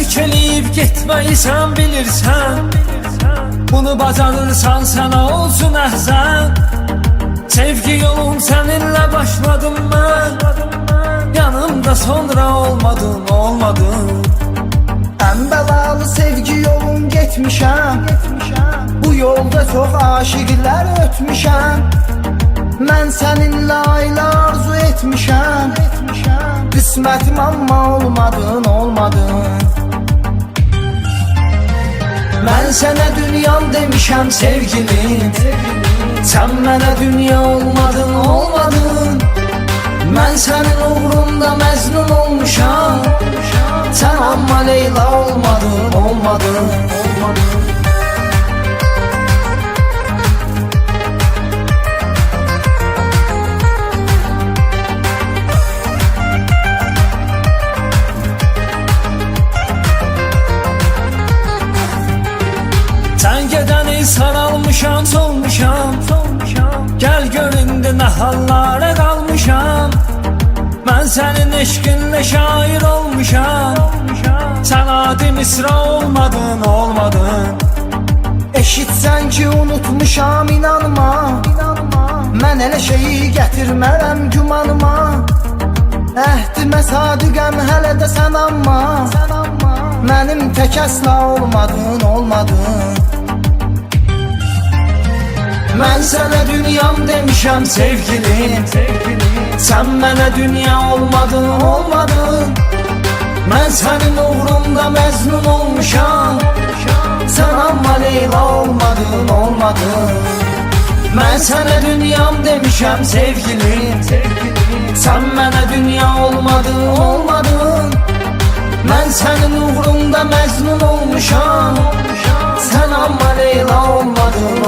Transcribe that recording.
terk eləyib getməysən bilirsən. Bunu bacarırsan sana olsun əhzən. Sevgi yolum seninle başladım ben. Yanımda sonra olmadın. Ən bəlalı sevgi yolun getmişəm. Bu yolda çox aşiqlər ötmüşəm. Mən səninlə aylar arzu etmişəm. Qismətim amma olmadın. Mən sənə dünyam demişəm sevgilim. Sən mənə dünya olmadın. Mən sənin uğrunda məzlum olmuşam. Sən amma Leyla olmadın. Sen gedəni saralmışam, solmuşam. Gel gör indi nə hallara qalmışam. Mən sənin eşqinlə şair olmuşam. Sən adi misra olmadın. Eşitsən ki unutmuşam inanma. Mən elə şeyi gətirmərəm gümanıma. Əhdimə sadiqəm hələ də sən amma. Mənim tək əsla olmadın. Mən sənə dünyam demişəm sevgilim. Sən mənə dünya olmadın. Mən sənin uğrunda məzlum olmuşam. Sən amma Leyla olmadın. Mən sənə dünyam demişəm sevgilim. Sən mənə dünya olmadın. Mən sənin uğrunda məzlum olmuşam. Sən amma Leyla olmadın.